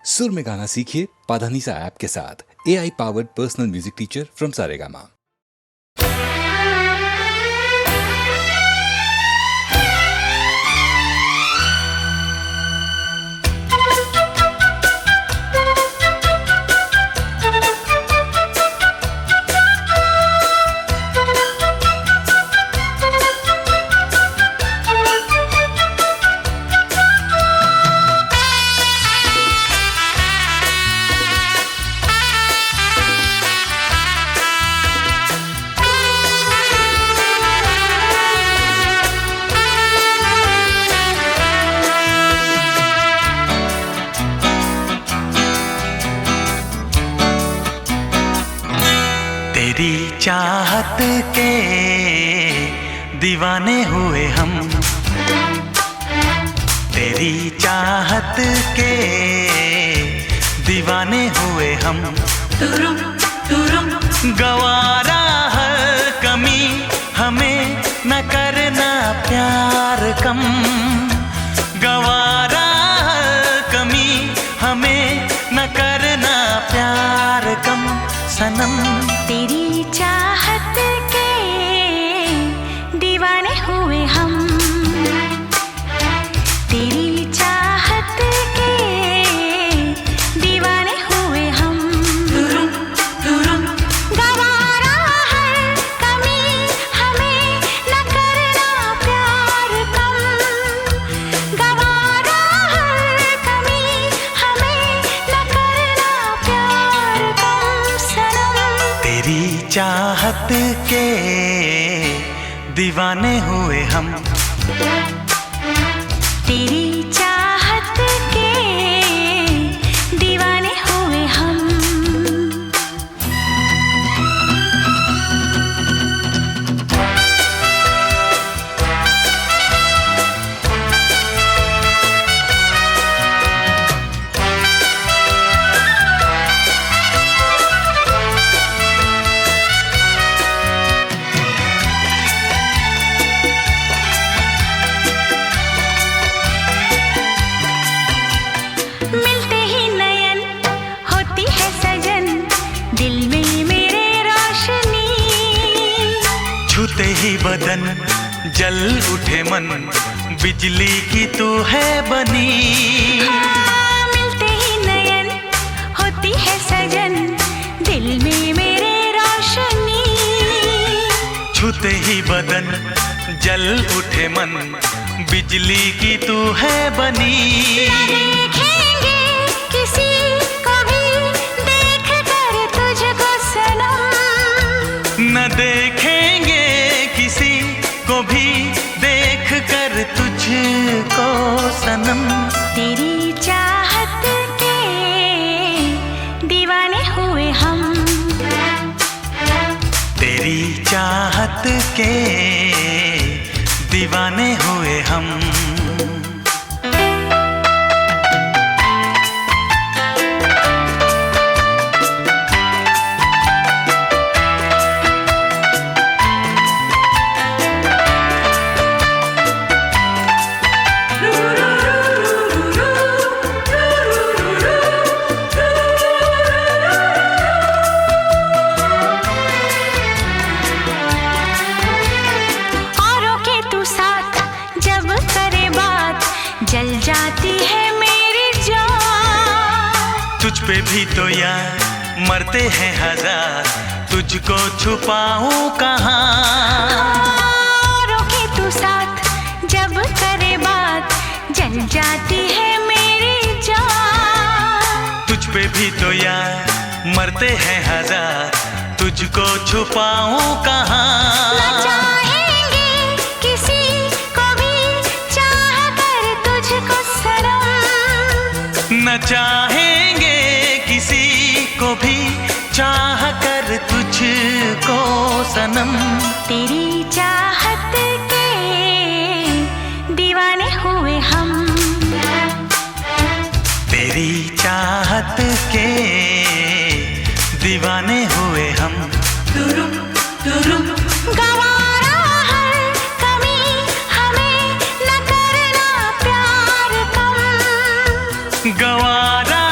सुर में गाना सीखिए पाधानीसा ऐप के साथ। AI powered personal music teacher from Saregama. तेरी चाहत के दीवाने हुए हम, तेरी चाहत के दीवाने हुए हम। गवारा हर कमी हमें न करना प्यार कम, गवारा हर कमी हमें न करना प्यार कम। सनम तेरी चाहत के दीवाने हुए हम, तेरी चाहत के दीवाने हुए हम। गवारा हर कमी हमें न करना प्यार कम, गवारा हर कमी हमें न करना प्यार कम। सनम तेरी चाहत के दीवाने हुए हम, तेरी चाहत के दीवाने हुए हम। मिलते ही नयन होती है सजन, दिल में मेरे रोशनी। छूते ही बदन जल उठे मन, बिजली की तू है बनी। मिलते ही नयन होती है सजन, दिल में मेरे रोशनी। छूते ही बदन जल उठे मन, बिजली की तू है बनी। देखेंगे किसी को भी देख कर तुझको सनम, न देखेंगे किसी को भी देख कर तुझको सनम। तेरी चाहत के दीवाने हुए हम, तेरी चाहत के दीवाने हुए हम। औरों के तू साथ जब करे बात, जल जाती है मेरी जान। तुझ पे भी तो यार मरते हैं हजार, तुझको छुपाऊं कहाँ। औरों के तू साथ जब करे बात, जल जाती है मेरी जान। तुझ पे भी तो यार मरते हैं हजार, तुझको छुपाऊं कहाँ। न चाहेंगे किसी को भी चाह कर तुझको सनम, न चाहेंगे किसी को भी चाह कर तुझको सनम। तेरी चाहत के दीवाने हुए हम, तेरी चाहत के दीवाने हुए हम। गवारा हर कमी हमें न करना प्यार कम, गवारा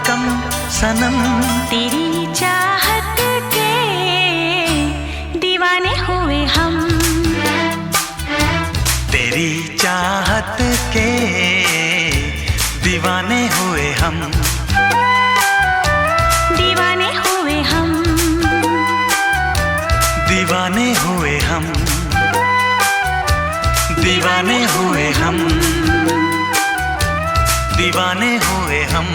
कम सनम, तेरी चाहत के दीवाने हुए हम। तेरी चाहत के दीवाने हुए हम। दीवाने हुए हम। दीवाने हुए हम। दीवाने हुए हम। दीवाने हुए हम।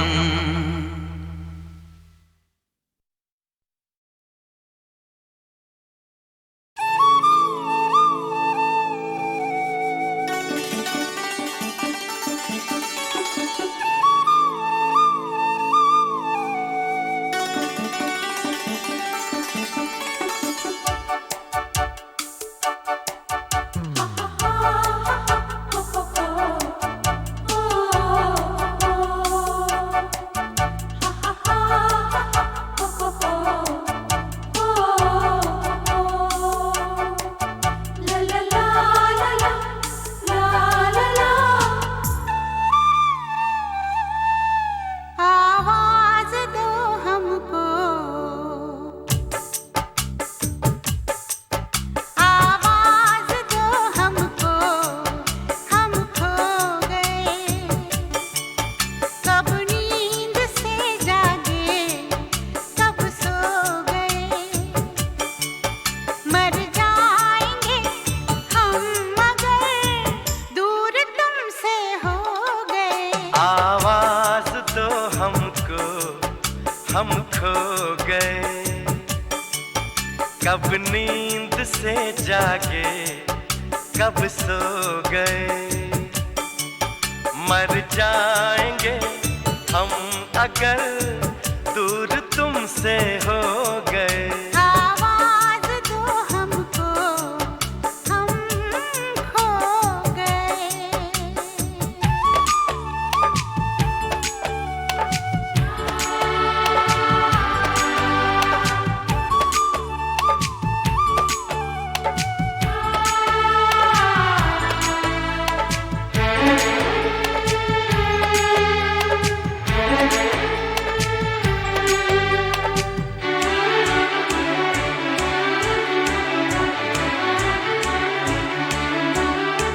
हम खो गए, कब नींद से जागे, कब सो गए। मर जाएंगे हम अगर दूर तुमसे हो गए। आवाज दो हमको, हम खो गए।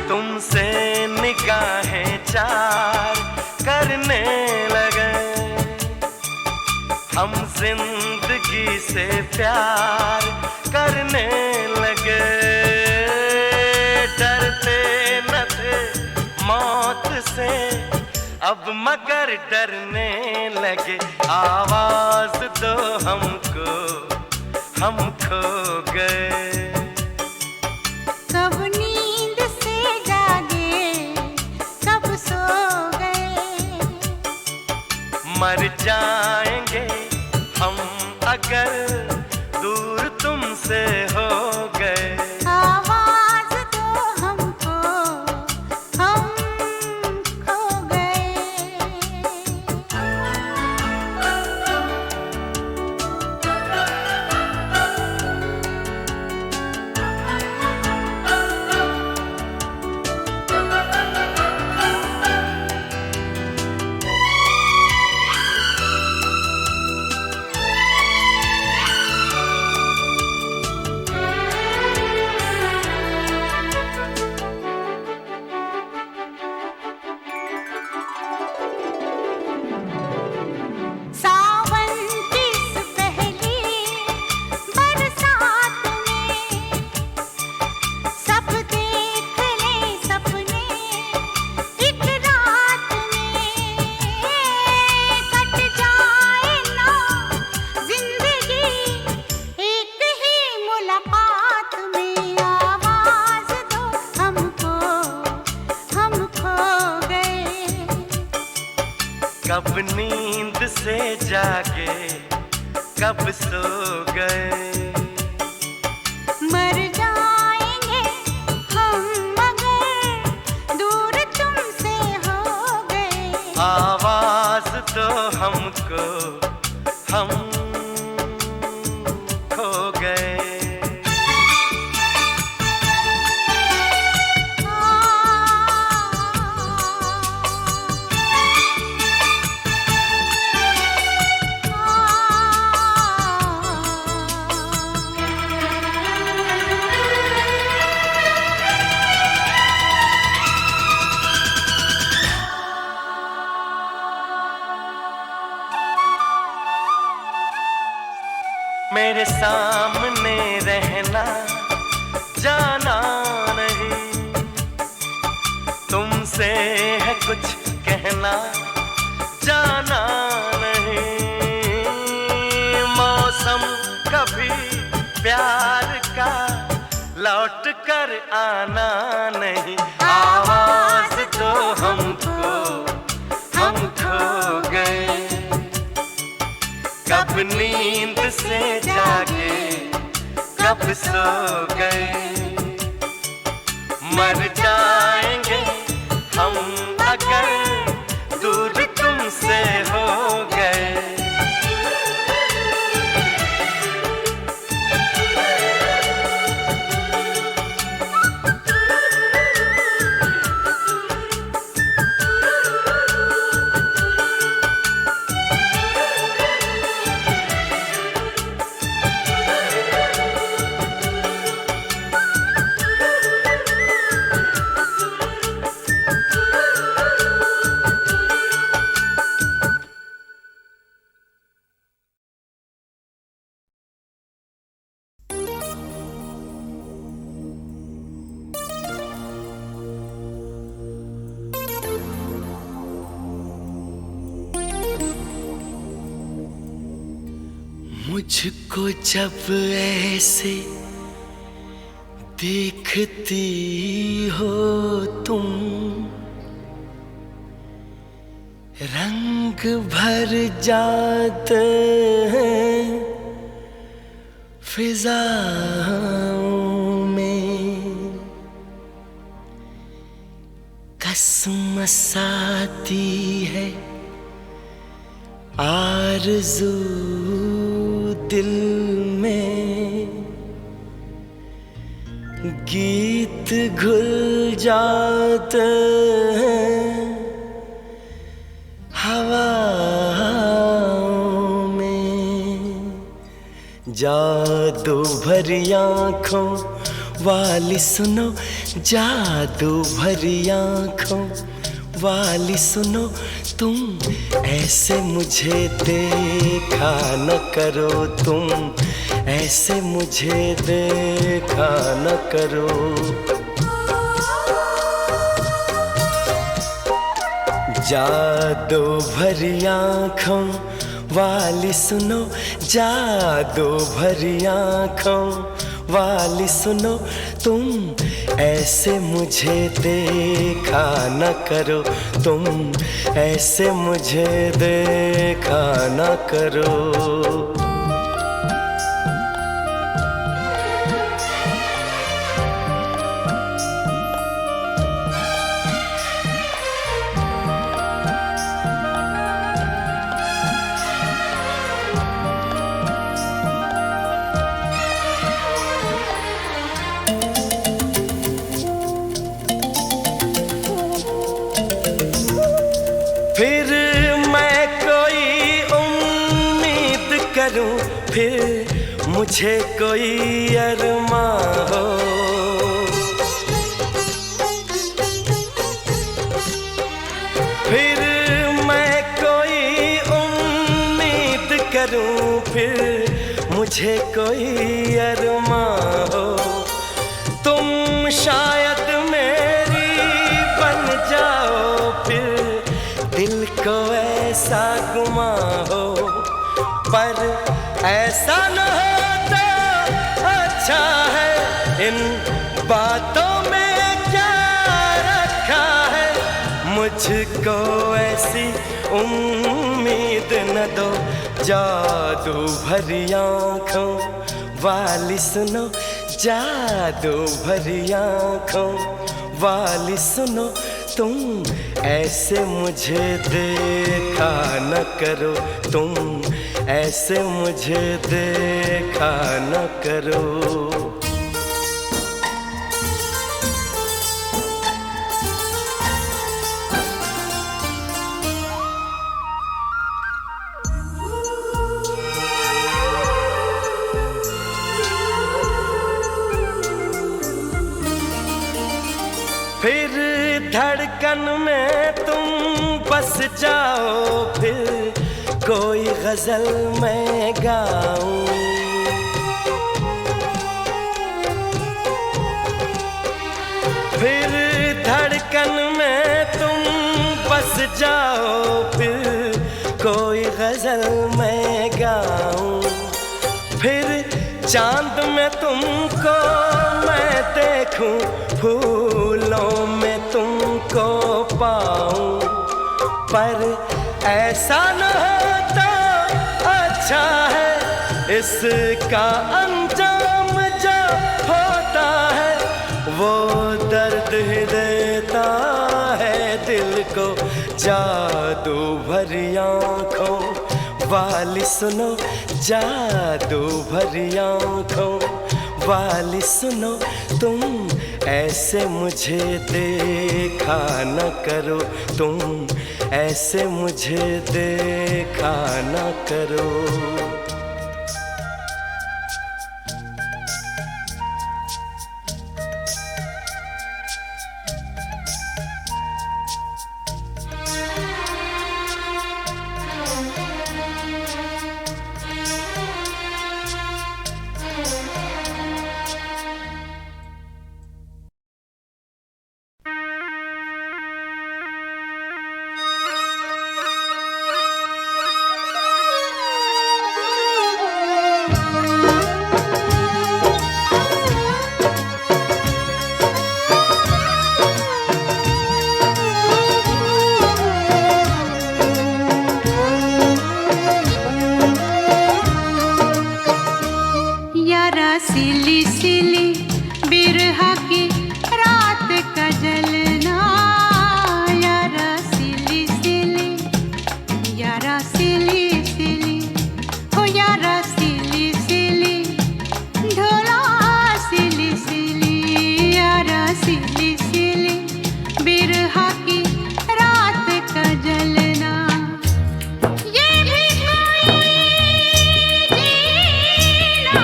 तुमसे निगाहें चार करने लगे, हम जिंदगी से प्यार करने लगे। डरते न थे मौत से, अब मगर डरने लगे। आवाज दो हमको, हम खो गए। कब नींद से जागे, कब सो गए। मर जाएंगे हम अगर दूर तुमसे हो गए। आवाज दो हमको, हम खो गए। सावन की इस पहली बरसात में सब देख ले सपने, एक रात में कट जाए ना जिंदगी एक ही मुलाकात में। आवाज दो हमको, हम खो गए। कब नींद से जागे, कब सो गए। मर जाएंगे हम मगर दूर तुमसे हो गए। आवाज दो हमको, हम खो गए। सामने रहना जाना नहीं, तुमसे है कुछ कहना जाना नहीं। मौसम कभी प्यार का लौट कर आना नहीं, आवाज तो हमको हम खो गए, कब नींद से जागे कब सो गए। मर जाएंगे हम अगर दूर तुमसे हो गए। मुझको जब ऐसे देखती हो तुम, रंग भर जाते हैं फिजाओं में, कसमसाती है आरज़ू दिल में, गीत घुल जाते हैं हवाओं में। जादू भरी आँखों वाली सुनो, जादू भरी आँखों वाली सुनो, तुम ऐसे मुझे देखा न करो, तुम ऐसे मुझे देखा न करो। जादू भरी आँखों वाली सुनो, जादू भरी आँखों वाली सुनो, तुम ऐसे मुझे देखा न करो, तुम ऐसे मुझे देखा न करो। फिर मैं कोई उम्मीद करूं, फिर मुझे कोई अरमां हो, फिर मैं कोई उम्मीद करूं, फिर मुझे कोई अरमां हो। तुम शायद मेरी बन जाओ, फिर दिल को ऐसा गुमा हो, पर ऐसा न हो तो अच्छा है। इन बातों में क्या रखा है, मुझको ऐसी उम्मीद न दो। जादू भरी आँखों वाली सुनो, जादू भरी आँखों वाली सुनो, तुम ऐसे मुझे देखा न करो, तुम ऐसे मुझे देखा न करो। फिर धड़कन में तुम बस जाओ, फिर कोई गजल मैं गाऊं, जाओ फिर कोई गजल मैं गाऊं, फिर चांद में तुमको मैं देखूं, फूलों में तुमको पाऊं। पर ऐसा न होता अच्छा है, इसका अंजाम जो होता है वो दर्द ही देता है दिल को। जादू भरी आँखों वाली सुनो, जादू भरी आँखों वाली सुनो, तुम ऐसे मुझे देखा न करो, तुम ऐसे मुझे देखा न करो। सिली सिली बिरहा की रात का जलना, यारा सिली सिली, यारा सिली सिली, हो यारा सिली सिली, ढोला सिली सिली, यारा सिली सिली बिरहा की रात का जलना। ये भी कोई जीना,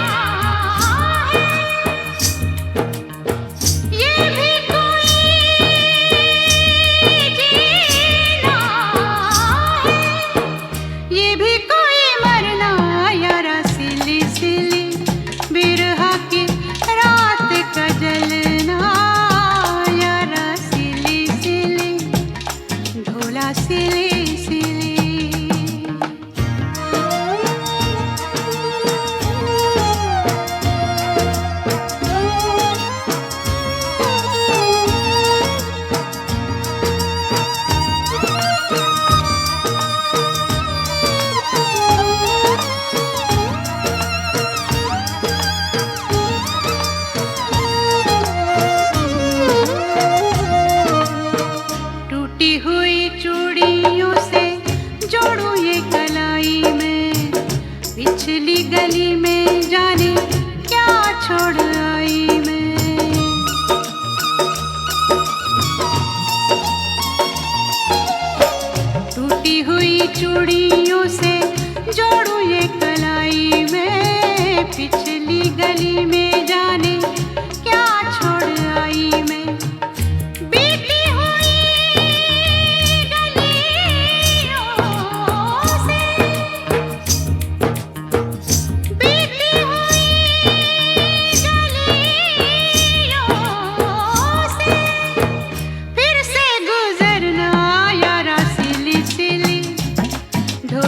ये भी कोई जीना है, ये भी कोई मरना, यारा सिली सिली बिरहा की रात का जलना, यारा सिली सिली, ढोला सिली सिली। टूटी हुई चूड़ियों से जोड़ूं ये कलाई में, पिछली गली में जाने क्या छोड़ आई मैं। टूटी हुई चूड़ियों से जोड़ूं ये कलाई में, पिछली गली में जाने क्या छोड़ आई मैं। बीती हुई गलियों से, बीती हुई गलियों से फिर से गुजरना, यारा सिली सिली, ढोला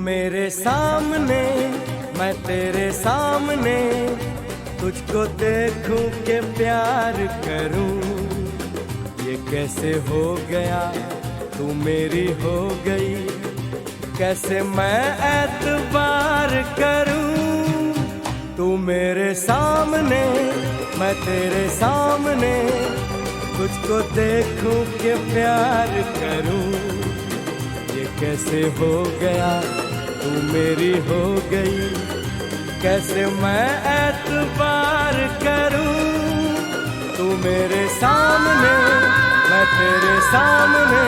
मेरे सामने, मैं तेरे सामने, तुझको देखूं के प्यार करूं। ये कैसे हो गया, तू मेरी हो गई, कैसे मैं एतबार करूं। तू मेरे सामने, मैं तेरे सामने, तुझको देखूं के प्यार करूं। ये कैसे हो गया, तू मेरी हो गई, कैसे मैं एतबार करूं। तू मेरे सामने, मैं तेरे सामने।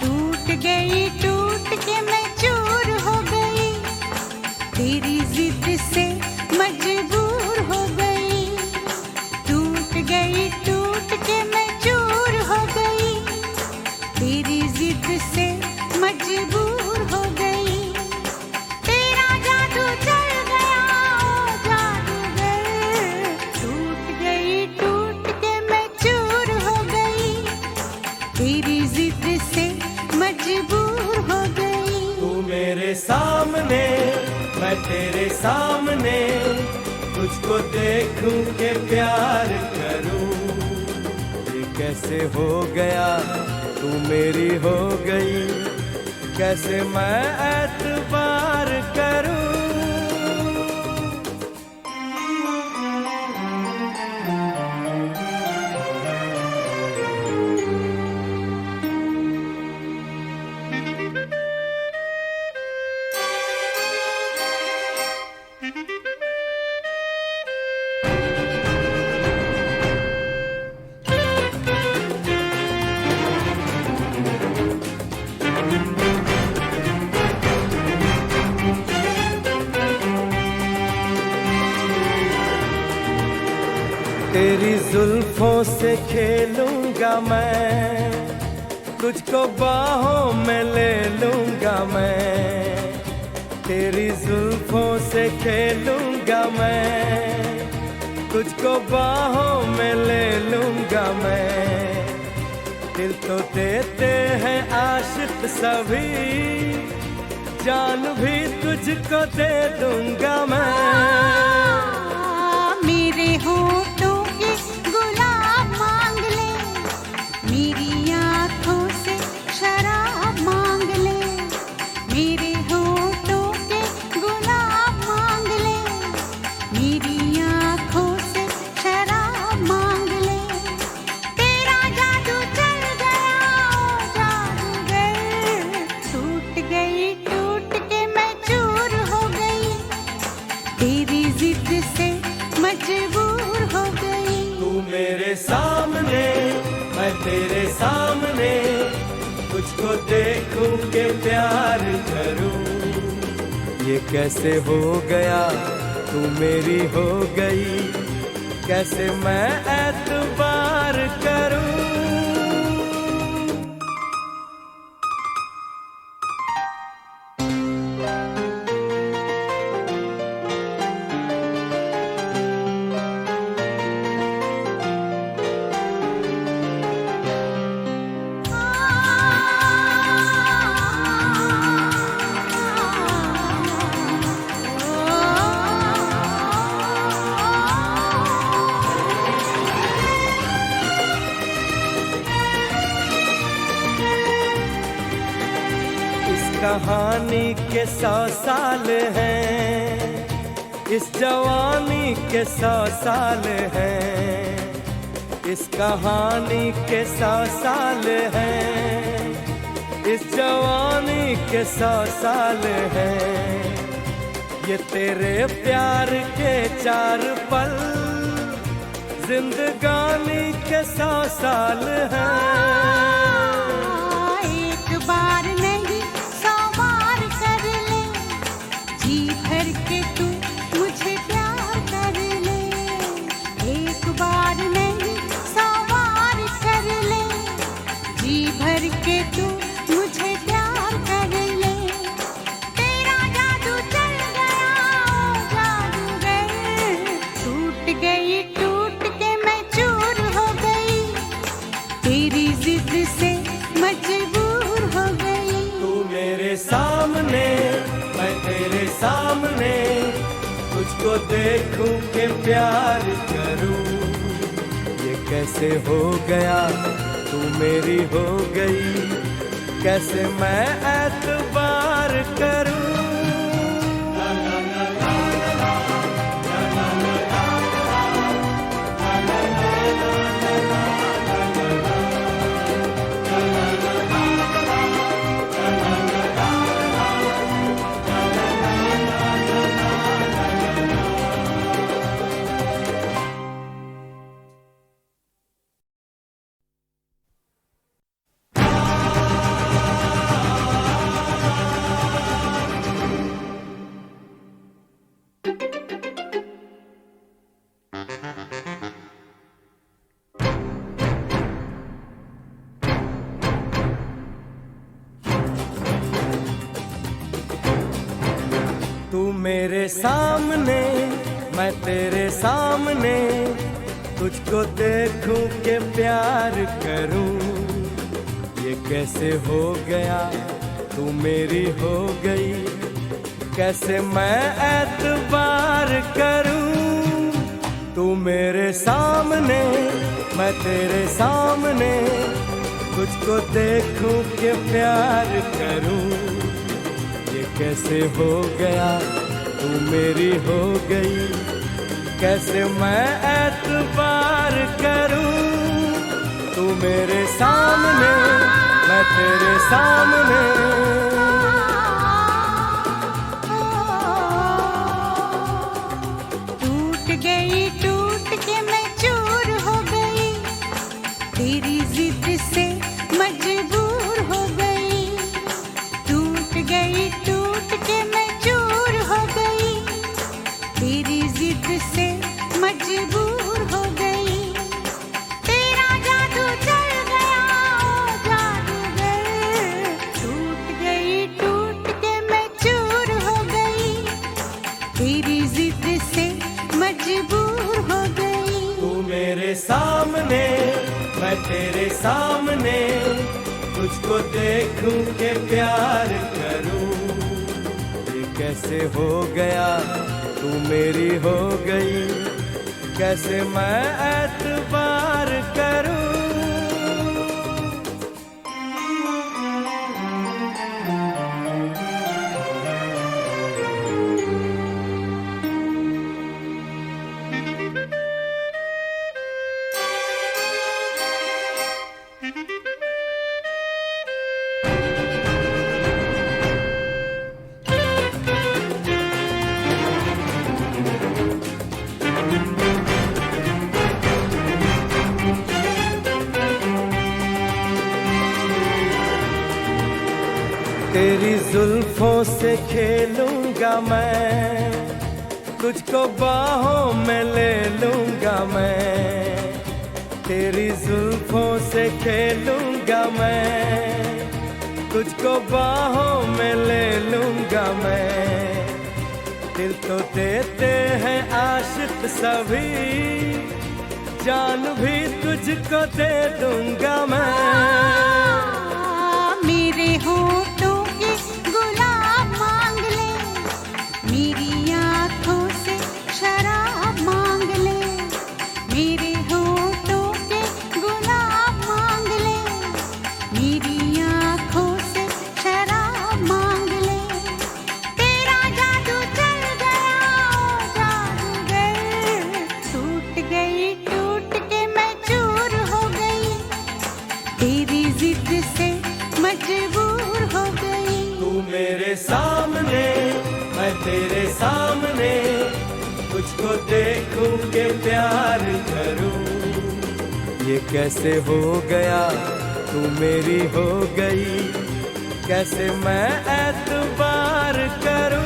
टूट गई, टूट के मैं चूर हो गई, तेरी जिद से मजबूर हो गई। टूट गई, टूट के मैं चूर हो गई, तेरी जिद से मजबूर हो गई। तेरा जादू चल गया, ओ जादूगर। टूट गई, टूट के मैं चूर हो गई, तेरी जिद से मजबूर हो गई। तू मेरे सामने, मैं तेरे सामने, तुझको देखूं के प्यार करूं। ये कैसे हो गया, तू मेरी हो गई, कैसे मैं एतबार करूं। तेरी जुल्फों से खेलूंगा मैं, तुझको बाहों में ले लूंगा मैं। तेरी जुल्फों से खेलूंगा मैं, तुझको बाहों में ले लूंगा मैं। दिल तो देते हैं आशिक सभी, जान भी तुझको दे दूंगा मैं। मेरे होठों के गुलाब मांग ले, मेरी आँखों से शराब मांग ले। मेरे होठों के गुलाब मांग ले, मेरी आँखों से शराब मांग ले। तेरा जादू चल गया, ओ जादूगर। टूट गई, टूट के मैं चूर हो गई, तेरी जिद से मजबूर हो गई। तू मेरे सामने, मैं तेरे सामने, तुझको देखूं के प्यार करूं। ये कैसे हो गया, तू मेरी हो गई, कैसे मैं एतबार करूं। कहानी के 100 साल हैं, इस जवानी के 100 साल हैं। इस कहानी के 100 साल हैं, इस जवानी के 100 साल हैं। ये तेरे प्यार के 4 पल, जिंदगानी के 100 साल हैं। एक बार नहीं 100 बार कर ले, जी भर के तू मुझे प्यार कर ले। एक बार नहीं 100 बार कर ले, जी भर के तू मुझे प्यार कर ले। तेरा जादू चल गया, ओ जादूगर। टूट गई, टूट के मैं चूर हो गई, तेरी जिद सामने, तुझको देखूं के प्यार करूं। ये कैसे हो गया, तू मेरी हो गई, कैसे मैं एतबार करूं। तू मेरे सामने, मैं तेरे सामने, तुझको देखूं के प्यार करूं। ये कैसे हो गया, तू मेरी हो गई, कैसे मैं एतबार करूं। तू मेरे सामने, मैं तेरे सामने, तुझको देखूं के प्यार करूं। ये कैसे हो गया, तू मेरी हो गई, कैसे मैं एतबार करूं। तू मेरे सामने, मैं तेरे सामने। टूट गई, टूट के मैं चूर हो गई, तेरी जिद से मजबूर हो गई। टूट गई, टूट के मैं चूर हो गई, तेरी जिद से मजबूर हो गई। तेरा जादू चल गया, ओ जादूगर। टूट गई, टूट के मैं चूर हो गई, तेरी जिद से मजबूर हो गई। तू मेरे सामने, मैं तेरे सामने, तुझको देखूं के प्यार करूं। ये कैसे हो गया, तू मेरी हो गई, कैसे मैं एतबार करूं। तेरी जुल्फों से खेलूंगा मैं, तुझको बाहों में ले लूंगा मैं। तेरी जुल्फों से खेलूंगा मैं, तुझको बाहों में ले लूंगा मैं। दिल तो देते हैं आशिक सभी, जान भी तुझको दे दूंगा मैं। मेरे होठों के गुलाब मांग ले, मेरी आँखों से शराब मांग ले। मेरे होठों के गुलाब मांग ले, मेरी आँखों से शराब मांग ले। तेरा जादू चल गया, ओ जादूगर। टूट गई, टूट के मैं चूर हो गई, तेरी जिद से मजबूर हो गई। तू मेरे सामने, मैं तेरे सामने, तुझको देखूं के प्यार करूं। ये कैसे हो गया, तू मेरी हो गई, कैसे मैं एतबार करूं।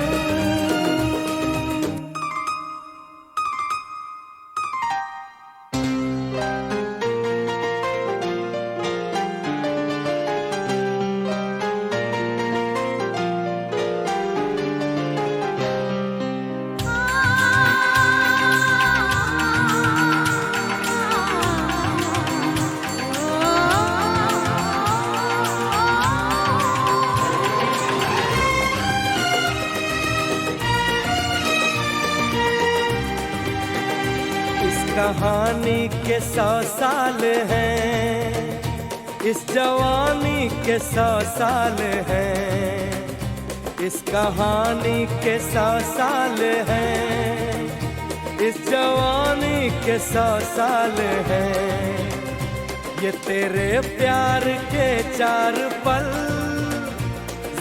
कहानी के 100 साल हैं, इस जवानी के 100 साल हैं, इस कहानी के 100 साल हैं, इस जवानी के 100 साल हैं। ये तेरे प्यार के 4 पल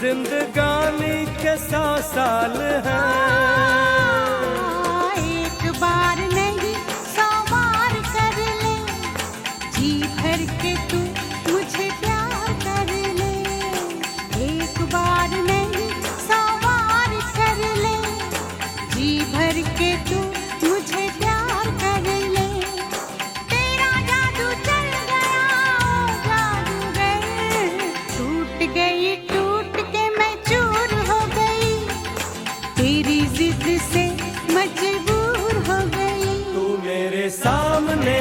जिंदगानी के 100 साल हैं। एक बार नहीं 100 बार कर ले, जी भर के तू मुझे प्यार कर ले। एक बार नहीं 100 बार कर ले, जी भर के तू मुझे प्यार कर ले। तेरा जादू चल गया ओ जादूगर, टूट गई टूट के मैं चूर हो गई, तेरी जिद से मजबूर हो गई। तू मेरे सामने,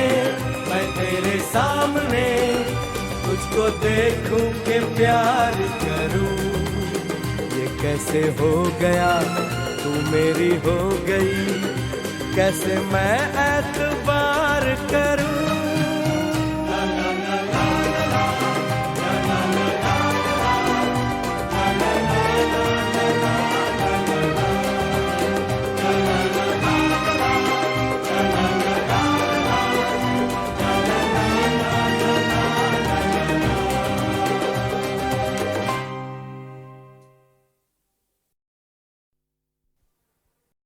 मैं तेरे सामने, तुझको देखूं के प्यार करूं। ये कैसे हो गया, तू मेरी हो गई, कैसे मैं एतबार करूं।